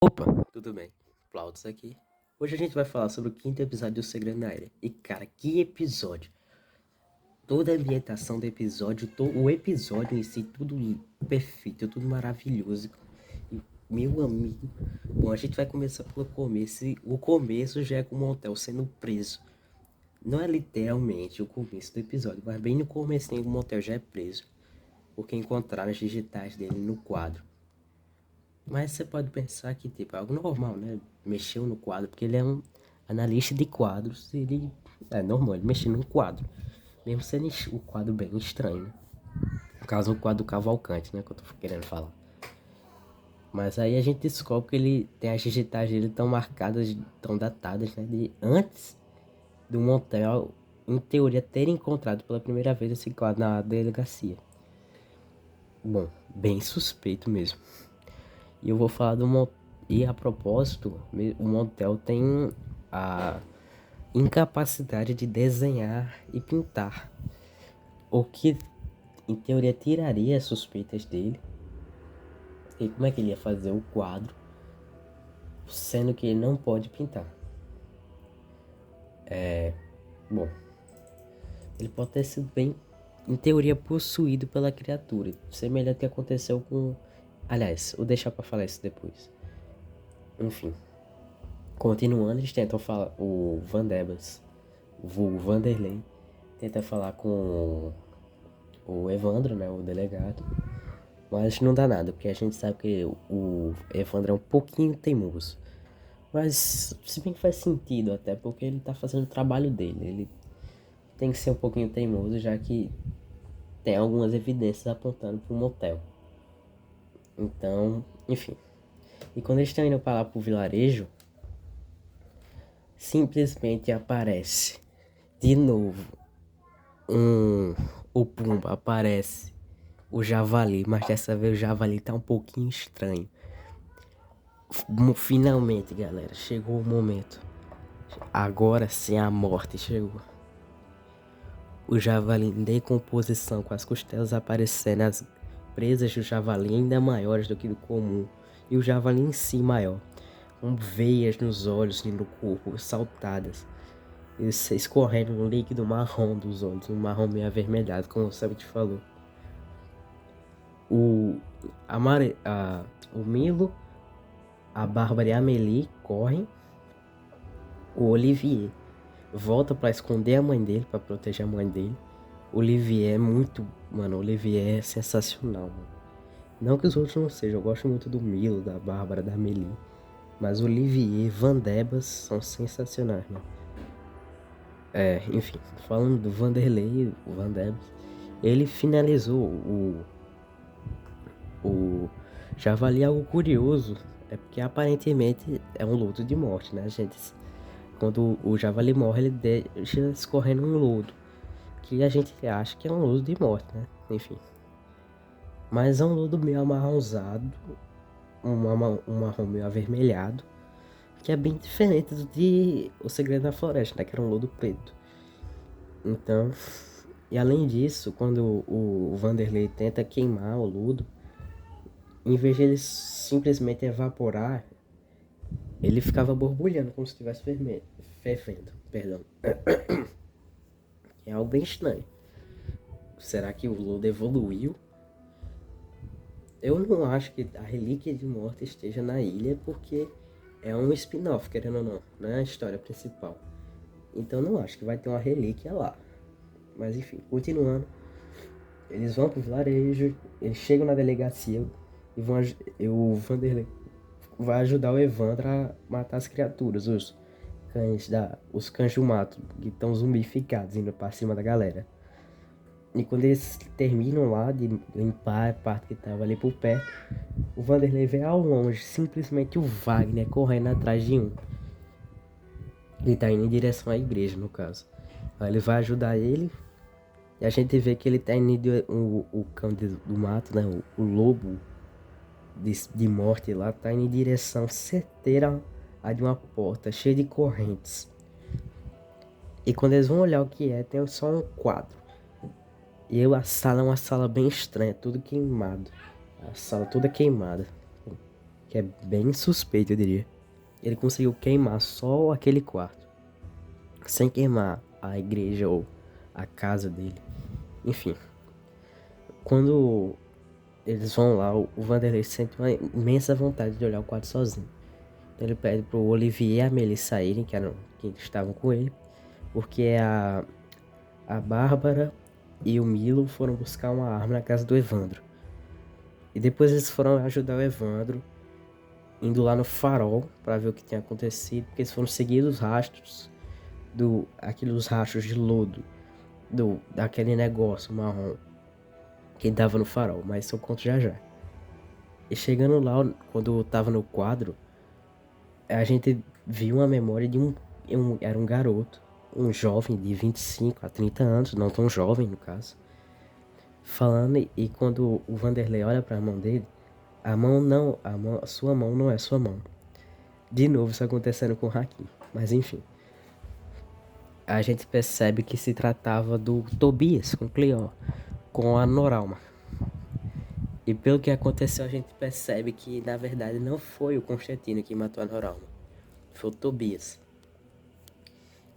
Opa, tudo bem? Plautos aqui. Hoje a gente vai falar sobre o quinto episódio do Segredo na Ilha. E cara, que episódio! Toda a ambientação do episódio, o episódio em si, tudo perfeito, tudo maravilhoso. E, meu amigo, bom, a gente vai começar pelo começo. E o começo já é com o Montel sendo preso. Não é literalmente o começo do episódio, mas bem no começo o Montel já é preso. Porque encontraram as digitais dele no quadro. Mas você pode pensar que, tipo, é algo normal, né? Mexeu no quadro, porque ele é um analista de quadros, ele é normal, ele mexeu no quadro. Mesmo sendo o quadro bem estranho, né? No caso, o quadro do Cavalcante, né? Que eu tô querendo falar. Mas aí a gente descobre que ele tem as digitais dele tão marcadas, tão datadas, né? De antes do Montel, em teoria, ter encontrado pela primeira vez esse quadro na delegacia. Bom, bem suspeito mesmo. E eu vou falar do Montel. E a propósito, o Montel tem a incapacidade de desenhar e pintar. O que, em teoria, tiraria as suspeitas dele. E como é que ele ia fazer o quadro, sendo que ele não pode pintar? Bom, ele pode ter sido bem, em teoria, possuído pela criatura. Semelhante ao que aconteceu com... Aliás, vou deixar pra falar isso depois. Enfim. Continuando, eles tentam falar... O Van Debas, o Vanderlei, tenta falar com o Evandro, né, o delegado, mas não dá nada, porque a gente sabe que o Evandro é um pouquinho teimoso. Mas se bem que faz sentido até, porque ele tá fazendo o trabalho dele, ele tem que ser um pouquinho teimoso, já que tem algumas evidências apontando para um motel. Então, enfim. E quando eles estão indo para lá pro vilarejo, simplesmente aparece de novo o Pumba, aparece o Javali, mas dessa vez o Javali tá um pouquinho estranho. Finalmente, galera, chegou o momento. Agora sim a morte chegou. O Javali em decomposição, com as costelas aparecendo, as presas do Javali ainda maiores do que o comum, e o Javali em si maior, com veias nos olhos e no corpo, saltadas, e escorrendo um líquido marrom dos olhos, um marrom meio avermelhado, como o Sabit falou. O Milo, a Bárbara e a Amélie correm. O Olivier volta pra esconder a mãe dele, pra proteger a mãe dele. O Olivier é muito... Mano, o Olivier é sensacional, mano. Não que os outros não sejam, eu gosto muito do Milo, da Bárbara, da Amélie. Mas o Olivier e Van Debas são sensacionais, mano. Enfim, falando do Vanderlei, o Van Debas, ele finalizou o Javali. Algo curioso é porque aparentemente é um lodo de morte, né, gente? Quando o Javali morre, ele deixa escorrendo um lodo, que a gente acha que é um lodo de morte, né? Enfim. Mas é um lodo meio amarronzado, um marrom meio avermelhado, que é bem diferente do de O Segredo da Floresta, né? Que era um lodo preto. Então, e além disso, quando o Vanderlei tenta queimar o lodo, em vez de ele simplesmente evaporar, ele ficava borbulhando como se estivesse fervendo, perdão. É algo bem estranho. Será que o lodo evoluiu? Eu não acho que a Relíquia de Morte esteja na ilha, porque é um spin-off, querendo ou não, não é a história principal. Então não acho que vai ter uma relíquia lá. Mas enfim, continuando. Eles vão pro vilarejo, eles chegam na delegacia e o Vanderlei vai ajudar o Evandro a matar as criaturas, os cães do mato, que estão zumbificados indo pra cima da galera. E quando eles terminam lá de limpar a parte que tava ali por perto, o Vanderlei vê ao longe simplesmente o Wagner correndo atrás de um. Ele tá indo em direção à igreja, no caso. Aí ele vai ajudar ele. E a gente vê que ele tá indo o cão do mato, né? O lobo de morte lá tá indo em direção certeira a de uma porta cheia de correntes. E quando eles vão olhar o que é, tem só um quadro. E a sala é uma sala bem estranha, tudo queimado. A sala toda queimada. que é bem suspeito, eu diria. Ele conseguiu queimar só aquele quarto, sem queimar a igreja ou a casa dele. Enfim, quando eles vão lá, o Vanderlei sente uma imensa vontade de olhar o quarto sozinho. Então ele pede pro Olivier e a Amélie saírem, que eram quem estavam com ele, porque a Bárbara e o Milo foram buscar uma arma na casa do Evandro. E depois eles foram ajudar o Evandro, indo lá no farol para ver o que tinha acontecido, porque eles foram seguir os rastros aqueles rastros de lodo daquele negócio marrom que dava no farol, mas isso eu conto já já. E chegando lá, quando eu tava no quadro, a gente viu uma memória de era um garoto, um jovem de 25 a 30 anos, não tão jovem no caso, falando, e quando o Vanderlei olha para a mão dele, a sua mão não é sua mão. De novo isso acontecendo com o Hakim, mas enfim. A gente percebe que se tratava do Tobias com Cleó, com a Noralma. E pelo que aconteceu, a gente percebe que na verdade não foi o Constantino que matou a Noralma, foi o Tobias.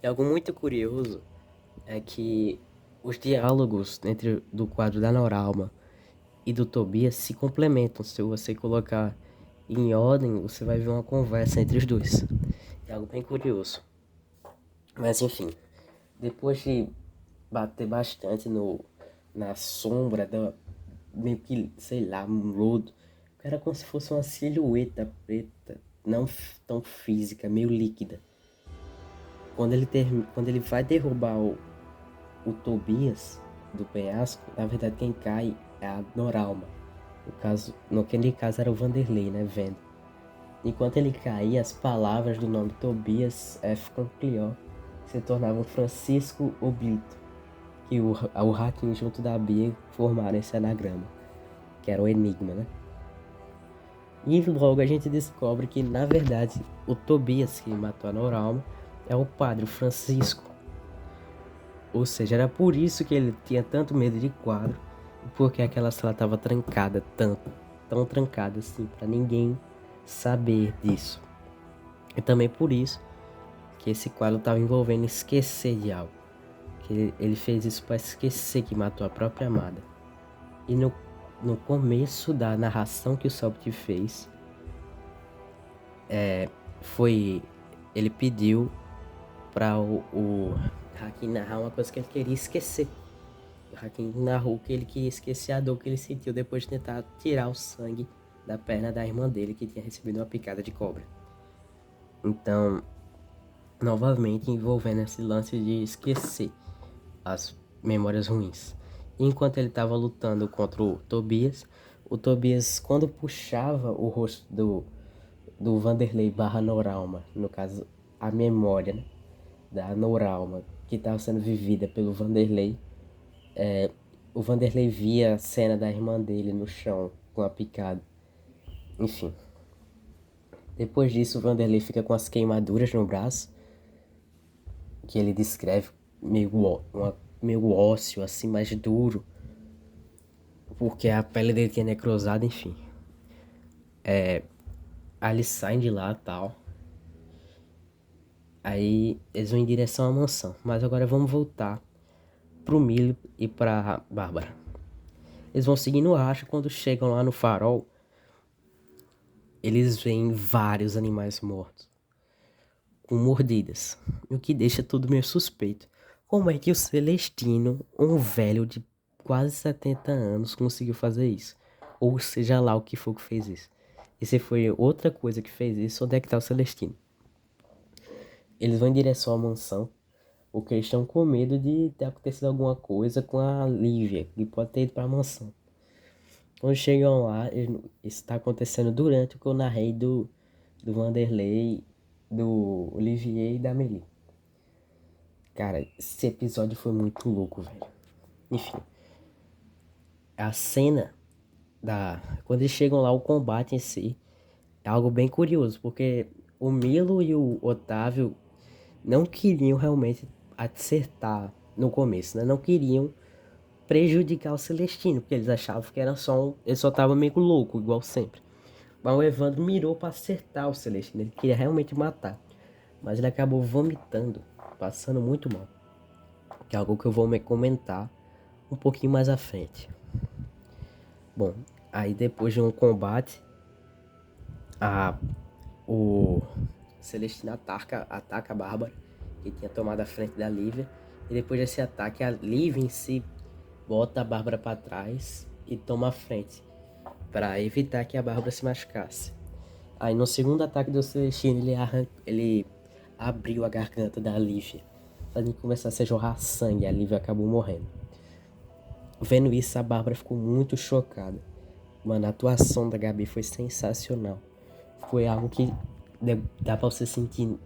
E algo muito curioso é que os diálogos do quadro da Noralma e do Tobias se complementam. Se você colocar em ordem, você vai ver uma conversa entre os dois. É algo bem curioso. Mas enfim, depois de bater bastante na sombra meio que, sei lá, um lodo, era como se fosse uma silhueta preta, não tão física, meio líquida. Quando ele vai derrubar o Tobias do penhasco, na verdade quem cai é a Noralma. Naquele caso era o Vanderlei, né, vendo. Enquanto ele caía, as palavras do nome Tobias F. Conclió se tornavam Francisco Oblito, que o Hakim junto da Bia formaram esse anagrama, que era o enigma, né? E logo a gente descobre que, na verdade, o Tobias que matou a Noralma é o padre Francisco. Ou seja, era por isso que ele tinha tanto medo de quadro, porque aquela sala estava trancada tão trancada assim, para ninguém saber disso. E também por isso que esse quadro estava envolvendo esquecer de algo. Que ele fez isso para esquecer que matou a própria amada. E no começo da narração que o Selbit fez, ele pediu para o Hakim narrar uma coisa que ele queria esquecer. O Hakim narrou que ele queria esquecer a dor que ele sentiu depois de tentar tirar o sangue da perna da irmã dele, que tinha recebido uma picada de cobra. Então, novamente envolvendo esse lance de esquecer as memórias ruins. Enquanto ele estava lutando contra o Tobias, quando puxava o rosto do Vanderlei barra Noralma, no caso, a memória, né, da Noralma, que estava sendo vivida pelo Vanderlei, o Vanderlei via a cena da irmã dele no chão, com a picada. Enfim. Depois disso, o Vanderlei fica com as queimaduras no braço, que ele descreve meio ósseo, assim, mais duro, porque a pele dele tinha necrosado, enfim. Aí eles saem de lá e tal. Aí eles vão em direção à mansão. Mas agora vamos voltar pro Milho e pra Bárbara. Eles vão seguindo o rastro. Quando chegam lá no farol, eles veem vários animais mortos, com mordidas, o que deixa tudo meio suspeito. Como é que o Celestino, um velho de quase 70 anos, conseguiu fazer isso? Ou seja lá o que for que fez isso. E se foi outra coisa que fez isso, onde é que tá o Celestino? Eles vão em direção à mansão, porque eles estão com medo de ter acontecido alguma coisa com a Lívia, que pode ter ido pra mansão. Quando chegam lá, isso está acontecendo durante o que eu narrei do Vanderlei, do Olivier e da Amélie. Cara, esse episódio foi muito louco, velho. Enfim, a cena quando eles chegam lá, o combate em si é algo bem curioso, porque o Milo e o Otávio não queriam realmente acertar no começo, né? Não queriam prejudicar o Celestino, porque eles achavam que era ele só tava meio louco, igual sempre. Mas o Evandro mirou pra acertar o Celestino. Ele queria realmente matar. Mas ele acabou vomitando, passando muito mal. Que é algo que eu vou me comentar um pouquinho mais à frente. Bom, aí depois de um combate, o Celestino ataca a Bárbara, que tinha tomado a frente da Lívia. E depois desse ataque, a Lívia em si bota a Bárbara para trás e toma a frente, para evitar que a Bárbara se machucasse. Aí no segundo ataque do Celestino, ele abriu a garganta da Lívia, fazendo começar a jorrar sangue, e a Lívia acabou morrendo. Vendo isso, a Bárbara ficou muito chocada. Mano, a atuação da Gabi foi sensacional. Foi algo que dá pra você sentir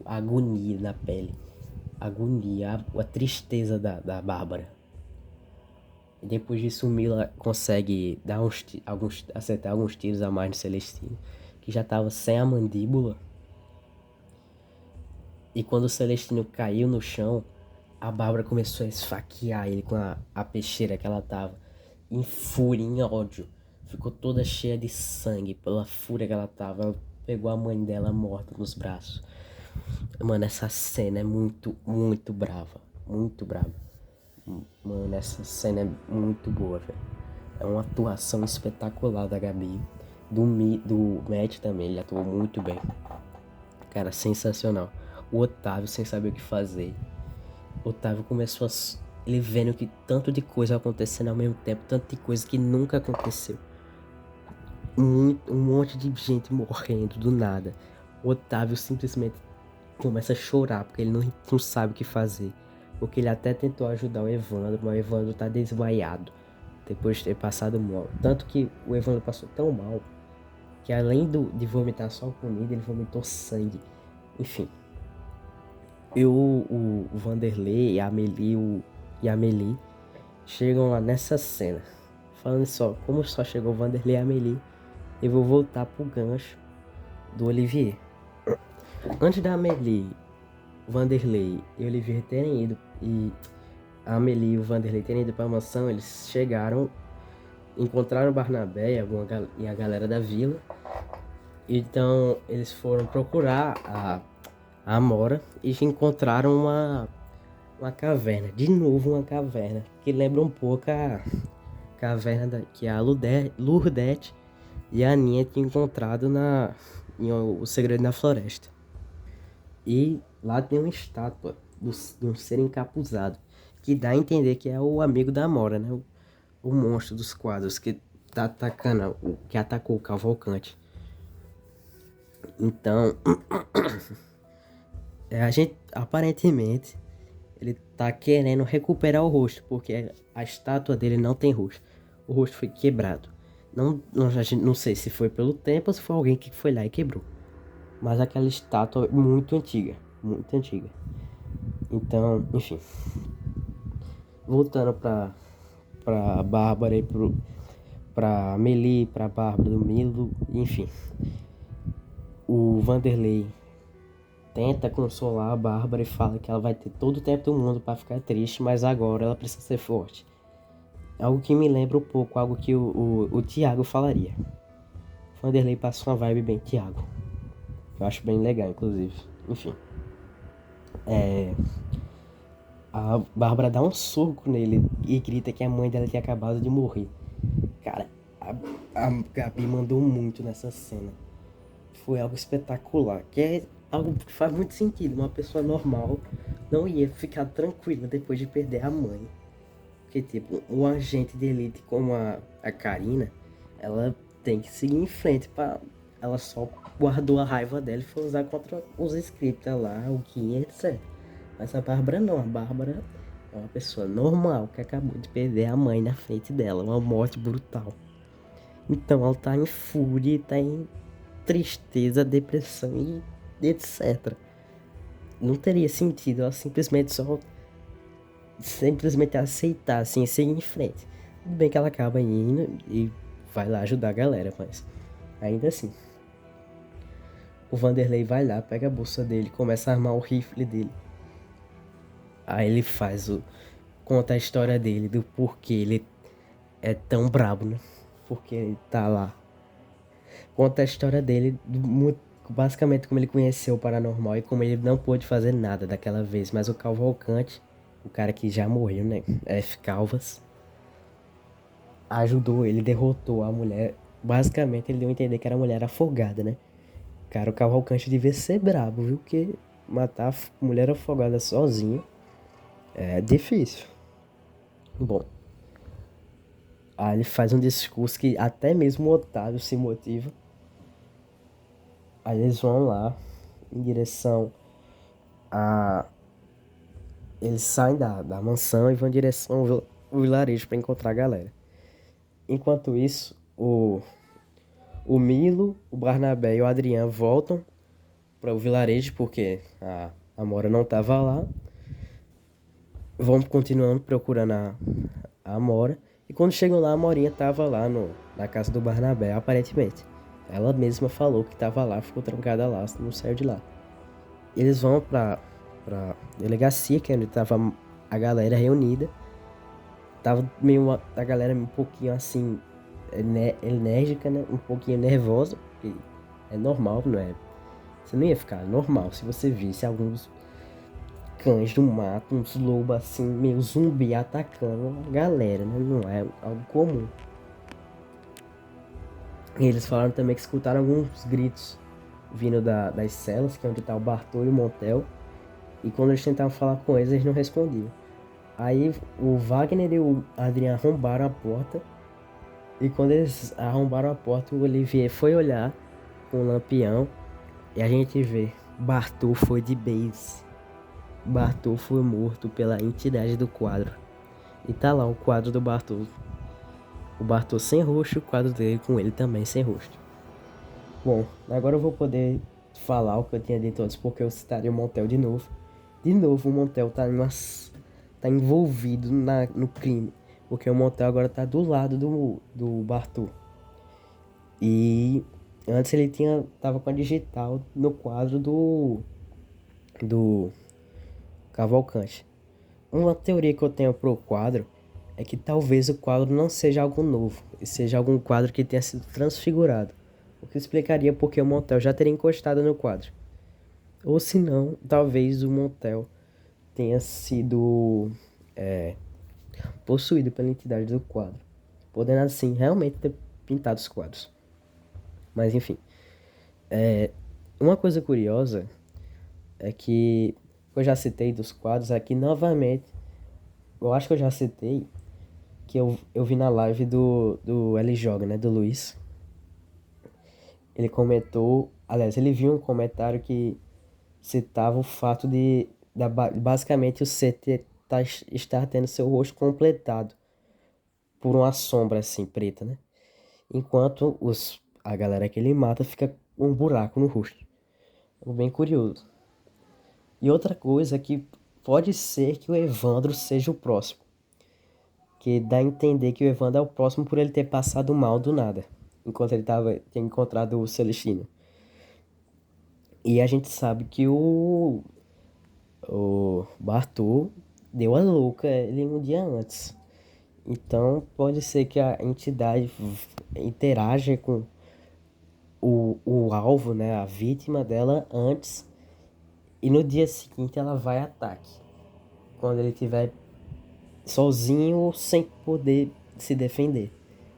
a agonia na pele. A agonia, a tristeza da Bárbara. E depois disso, o Mila consegue dar acertar alguns tiros a mais no Celestino, que já tava sem a mandíbula. E quando o Celestino caiu no chão, a Bárbara começou a esfaquear ele com a peixeira que ela tava, em fúria, em ódio. Ficou toda cheia de sangue pela fúria que ela tava. Ela pegou a mãe dela morta nos braços. Mano, essa cena é muito, muito brava. Muito brava. Mano, essa cena é muito boa, velho. É uma atuação espetacular da Gabi. Do Matt também, ele atuou muito bem. Cara, sensacional. O Otávio sem saber o que fazer. O Otávio começou a... Ele vendo que tanto de coisa acontecendo ao mesmo tempo. Tanto de coisa que nunca aconteceu. Um monte de gente morrendo do nada. O Otávio simplesmente começa a chorar porque ele não sabe o que fazer. Porque ele até tentou ajudar o Evandro, mas o Evandro tá desmaiado depois de ter passado mal. Tanto que o Evandro passou tão mal que além de vomitar só comida, ele vomitou sangue. Enfim. O Vanderlei e a Amelie chegam lá nessa cena. Falando só, como só chegou o Vanderlei e a Amelie, eu vou voltar pro gancho do Olivier. Antes da Amelie, Vanderlei e Olivier terem ido, e a Amelie e o Vanderlei terem ido pra mansão, eles chegaram, encontraram o Barnabé e a galera da vila. Então eles foram procurar a Amora e encontraram uma caverna. De novo uma caverna, que lembra um pouco a caverna que a Lourdete e a Aninha tinham encontrado em O Segredo na Floresta. E lá tem uma estátua de um ser encapuzado, que dá a entender que é o amigo da Amora, né? O monstro dos quadros que tá atacando, que atacou o Cavalcante. Então, a gente, aparentemente, ele tá querendo recuperar o rosto, porque a estátua dele não tem rosto. O rosto foi quebrado. A gente não sei se foi pelo tempo ou se foi alguém que foi lá e quebrou. Mas aquela estátua é muito antiga. Muito antiga. Então, enfim. Voltando pra Bárbara e pra Amelie, pra Bárbara do Milo, enfim. O Vanderlei tenta consolar a Bárbara e fala que ela vai ter todo o tempo do mundo pra ficar triste, mas agora ela precisa ser forte. Algo que me lembra um pouco algo que o Thiago falaria. O Vanderlei passa uma vibe bem Thiago. Eu acho bem legal, inclusive. Enfim. A Bárbara dá um soco nele e grita que a mãe dela tinha acabado de morrer. Cara, a Gabi mandou muito nessa cena. Foi algo espetacular. Que é algo que faz muito sentido. Uma pessoa normal não ia ficar tranquila depois de perder a mãe. Porque, tipo, um agente de elite como a Karina, ela tem que seguir em frente. Ela só guardou a raiva dela e foi usar contra os scripts lá, o Kim, etc. Mas a Bárbara não. A Bárbara é uma pessoa normal que acabou de perder a mãe na frente dela. Uma morte brutal. Então ela tá em fúria, tá em tristeza, depressão e etc. Não teria sentido ela simplesmente aceitar, assim, seguir em frente. Tudo bem que ela acaba indo e vai lá ajudar a galera, mas ainda assim. O Vanderlei vai lá, pega a bolsa dele, começa a armar o rifle dele. Aí ele conta a história dele, do porquê ele é tão brabo, né? Porque ele tá lá conta a história dele, basicamente como ele conheceu o paranormal e como ele não pôde fazer nada daquela vez. Mas o Cavalcante, o cara que já morreu, né? F. Calvas, ajudou, ele derrotou a mulher. Basicamente ele deu a entender que era a mulher afogada, né? Cara, o Cavalcante devia ser brabo, viu? Porque matar a mulher afogada sozinho é difícil. Bom, aí ele faz um discurso que até mesmo o Otávio se motiva. Aí eles vão lá em direção a. Eles saem da mansão e vão em direção ao vilarejo para encontrar a galera. Enquanto isso, o Milo, o Barnabé e o Adriano voltam para o vilarejo porque a Amora não tava lá. Vão continuando procurando a Amora. E quando chegam lá, a Amorinha tava lá na casa do Barnabé, aparentemente. Ela mesma falou que tava lá, ficou trancada lá, não saiu de lá. Eles vão pra delegacia, que é onde tava a galera reunida. Tava meio a galera um pouquinho assim, enérgica, né? Um pouquinho nervosa, porque é normal, não é? Você não ia ficar normal se você visse alguns cães do mato, uns lobos assim, meio zumbi atacando a galera, né? Não é algo comum. E eles falaram também que escutaram alguns gritos vindo das celas, que é onde tá o Bartô e o Montel. E quando eles tentavam falar com eles não respondiam. Aí o Wagner e o Adriano arrombaram a porta. E quando eles arrombaram a porta, o Olivier foi olhar com o lampião. E a gente vê, Bartô foi de base. Bartô foi morto pela entidade do quadro. E tá lá o quadro do Bartô. O Bartô sem rosto, o quadro dele com ele também sem rosto. Bom, agora eu vou poder falar o que eu tinha dito antes, porque eu citaria o Montel de novo. De novo, o Montel tá envolvido no crime. Porque o Montel agora tá do lado do Bartô. E antes ele tava com a digital no quadro do Cavalcante. Uma teoria que eu tenho pro quadro é que talvez o quadro não seja algo novo, e seja algum quadro que tenha sido transfigurado, o que explicaria porque o Montel já teria encostado no quadro. Ou se não, talvez o Montel tenha sido possuído pela entidade do quadro, podendo assim realmente ter pintado os quadros. Mas enfim, uma coisa curiosa é que eu já citei dos quadros aqui novamente. Eu acho que eu já citei que eu vi na live do L Joga, né, do Luiz. Ele comentou, aliás, ele viu um comentário que citava o fato basicamente o CT estar tendo seu rosto completado por uma sombra assim, preta, né? Enquanto a galera que ele mata fica com um buraco no rosto. Bem curioso. E outra coisa é que pode ser que o Evandro seja o próximo. Que dá a entender que o Evandro é o próximo por ele ter passado mal do nada. Enquanto ele tinha encontrado o Celestino. E a gente sabe que o Bartô deu a louca ele um dia antes. Então pode ser que a entidade interaja com o alvo, né, a vítima dela antes. E no dia seguinte ela vai a ataque. Quando ele estiver sozinho sem poder se defender.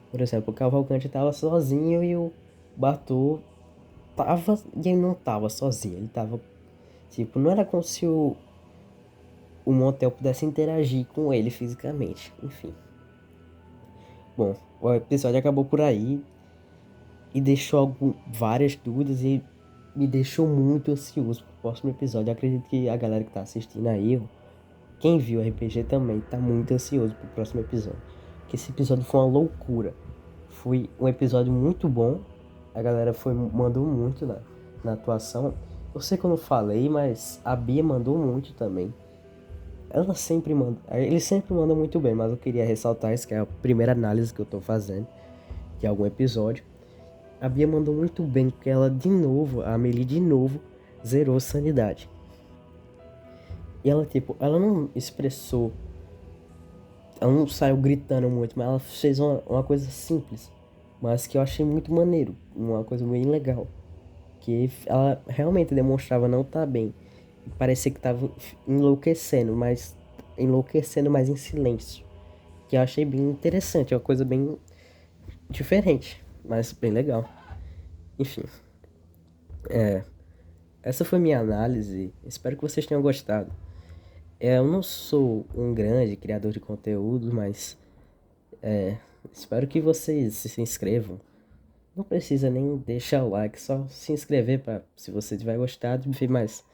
Por exemplo, o Cavalcante estava sozinho e o Bartô tava e ele não tava sozinho. Ele tava, tipo, não era como se o Montel pudesse interagir com ele fisicamente. Enfim. Bom, o episódio acabou por aí e deixou várias dúvidas e me deixou muito ansioso pro próximo episódio. Eu acredito que a galera que tá assistindo aí, quem viu o RPG também, tá muito ansioso pro próximo episódio. Porque esse episódio foi uma loucura. Foi um episódio muito bom. A galera mandou muito na atuação. Eu sei que eu não falei, mas a Bia mandou muito também. Ela sempre manda. Ele sempre manda muito bem, mas eu queria ressaltar isso, que é a primeira análise que eu tô fazendo de algum episódio. A Bia mandou muito bem, porque ela de novo, a Amelie de novo, zerou sanidade. E ela, tipo, ela não ela não saiu gritando muito, mas ela fez uma coisa simples. mas que eu achei muito maneiro, uma coisa bem legal. Que ela realmente demonstrava não estar bem. Parecia que estava enlouquecendo, mas em silêncio. Que eu achei bem interessante, é uma coisa bem diferente, mas bem legal. Enfim, essa foi minha análise. Espero que vocês tenham gostado. Eu não sou um grande criador de conteúdo, mas espero que vocês se inscrevam. Não precisa nem deixar o like, só se inscrever para, se você tiver gostado, ver mais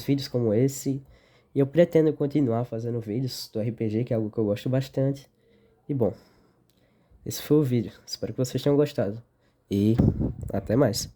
vídeos como esse. E eu pretendo continuar fazendo vídeos do RPG, que é algo que eu gosto bastante. E bom, esse foi o vídeo. Espero que vocês tenham gostado. E até mais.